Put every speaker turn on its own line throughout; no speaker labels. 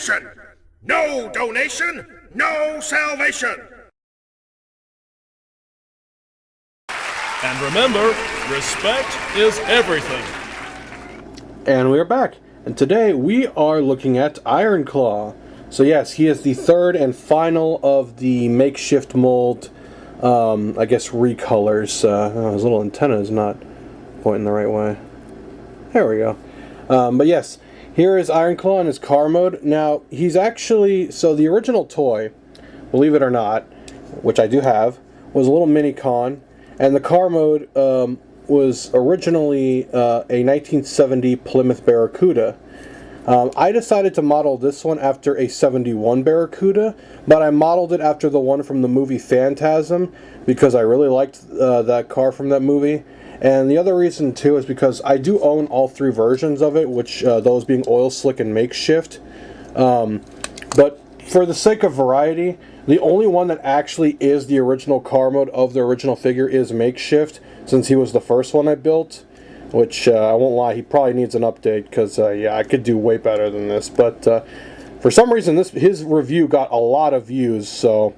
nation. No donation, no salvation.
And remember, respect is everything.
And we are back. And today we are looking at Iron Claw. So yes, he is the third and final of the makeshift mold, I guess, recolors. His little antenna is not pointing the right way. There we go. But yes, here is Iron Claw in his car mode. Now, he's actually, so the original toy, believe it or not, which I do have, was a little mini con. And the car mode was originally a 1970 Plymouth Barracuda. I decided to model this one after a 71 Barracuda, but I modeled it after the one from the movie Phantasm because I really liked that car from that movie. And the other reason too is because I do own all three versions of it, which those being oil slick and makeshift. But for the sake of variety, the only one that actually is the original car mode of the original figure is makeshift, since he was the first one I built, which I won't lie, he probably needs an update, because yeah, I could do way better than this. But for some reason, his review got a lot of views, so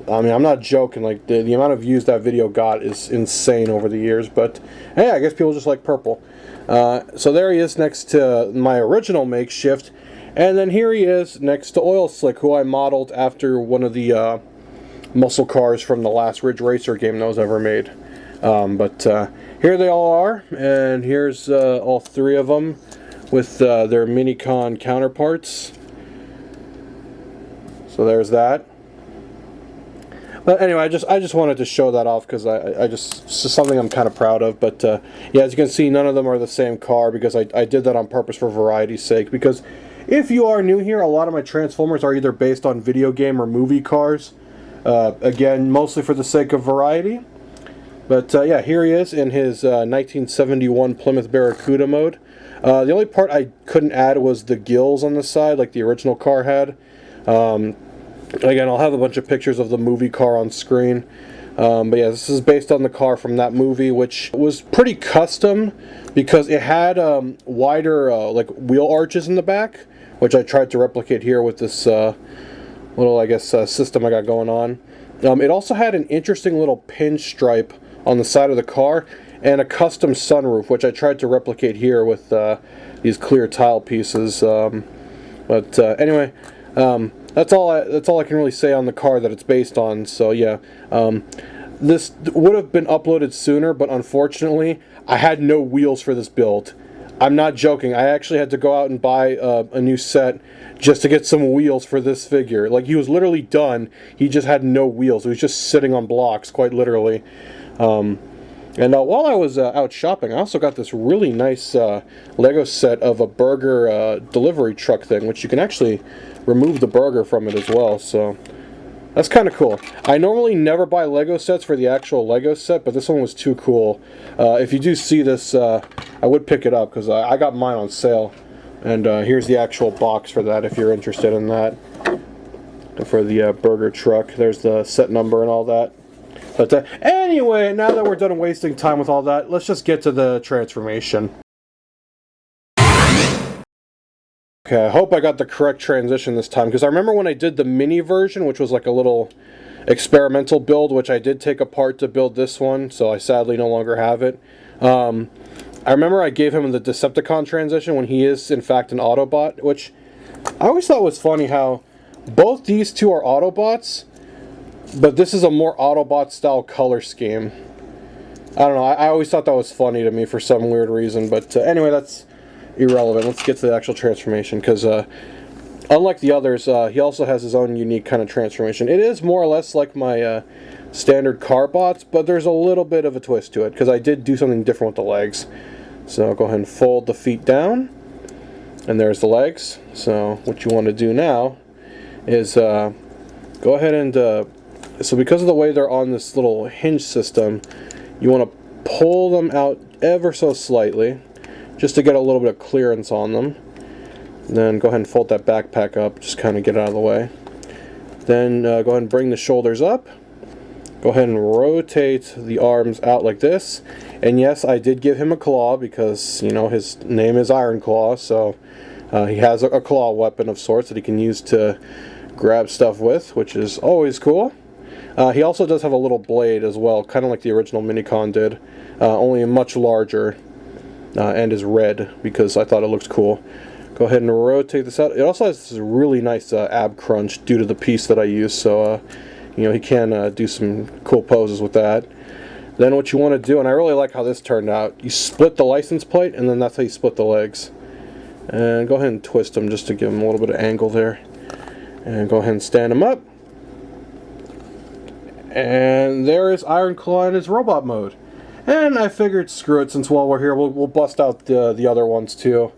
I mean, I'm not joking, like the amount of views that video got is insane over the years. But hey, I guess people just like purple. So there he is next to my original makeshift. And then here he is next to Oil Slick, who I modeled after one of the muscle cars from the last Ridge Racer game that was ever made. But here they all are, and here's all three of them with their Minicon counterparts. So there's that. But anyway, I just wanted to show that off because it's just something I'm kind of proud of. But yeah, as you can see, none of them are the same car because I did that on purpose for variety's sake. Because if you are new here, a lot of my Transformers are either based on video game or movie cars. Again, mostly for the sake of variety. But yeah, here he is in his 1971 Plymouth Barracuda mode. The only part I couldn't add was the gills on the side, like the original car had. Again, I'll have a bunch of pictures of the movie car on screen. But yeah, this is based on the car from that movie, which was pretty custom because it had wider like wheel arches in the back, which I tried to replicate here with this little, I guess, system I got going on. It also had an interesting little pinstripe on the side of the car and a custom sunroof, which I tried to replicate here with these clear tile pieces. But anyway, that's all I can really say on the car that it's based on. So yeah, this would have been uploaded sooner, but unfortunately, I had no wheels for this build. I'm not joking. I actually had to go out and buy a new set just to get some wheels for this figure. Like, he was literally done. He just had no wheels. He was just sitting on blocks, quite literally. And while I was out shopping, I also got this really nice Lego set of a burger delivery truck thing, which you can actually remove the burger from it as well, so that's kind of cool. I normally never buy Lego sets for the actual Lego set, but this one was too cool. If you do see this, I would pick it up, because I got mine on sale. And here's the actual box for that, if you're interested in that. For the burger truck. There's the set number and all that. But anyway, now that we're done wasting time with all that, let's just get to the transformation. Okay, I hope I got the correct transition this time, because I remember when I did the mini version, which was like a little experimental build, which I did take apart to build this one, so I sadly no longer have it. I remember I gave him the Decepticon transition when he is, in fact, an Autobot, which I always thought was funny how both these two are Autobots, but this is a more Autobot-style color scheme. I don't know, I always thought that was funny to me for some weird reason, but anyway, that's irrelevant. Let's get to the actual transformation, because unlike the others, he also has his own unique kind of transformation. It is more or less like my standard car bots, but there's a little bit of a twist to it, because I did do something different with the legs. So I'll go ahead and fold the feet down, and there's the legs. So what you want to do now is go ahead and, so because of the way they're on this little hinge system, you want to pull them out ever so slightly, just to get a little bit of clearance on them. And then go ahead and fold that backpack up, just kind of get it out of the way. Then go ahead and bring the shoulders up. Go ahead and rotate the arms out like this. And yes, I did give him a claw because, you know, his name is Iron Claw, so He has a claw weapon of sorts that he can use to grab stuff with, which is always cool. He also does have a little blade as well, kind of like the original Minicon did, only much larger, and is red because I thought it looked cool. Go ahead and rotate this out. It also has this really nice ab crunch due to the piece that I use, so you know, he can do some cool poses with that. Then what you want to do, and I really like how this turned out, you split the license plate, and then that's how you split the legs. And go ahead and twist them just to give them a little bit of angle there. And go ahead and stand them up. And there is Iron Claw in his robot mode. And I figured, screw it, since while we're here, we'll bust out the other ones too.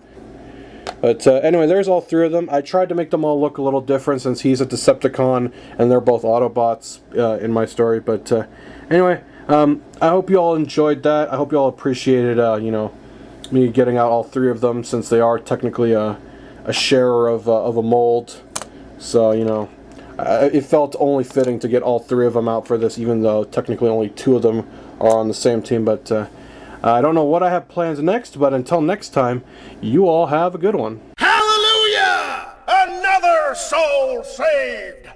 But anyway, there's all three of them. I tried to make them all look a little different since he's a Decepticon and they're both Autobots in my story. But anyway, I hope you all enjoyed that. I hope you all appreciated, you know, me getting out all three of them since they are technically a sharer of a mold. So, you know, it felt only fitting to get all three of them out for this, even though technically only two of them are on the same team. But I don't know what I have plans next, but until next time, you all have a good one.
Hallelujah! Another soul saved!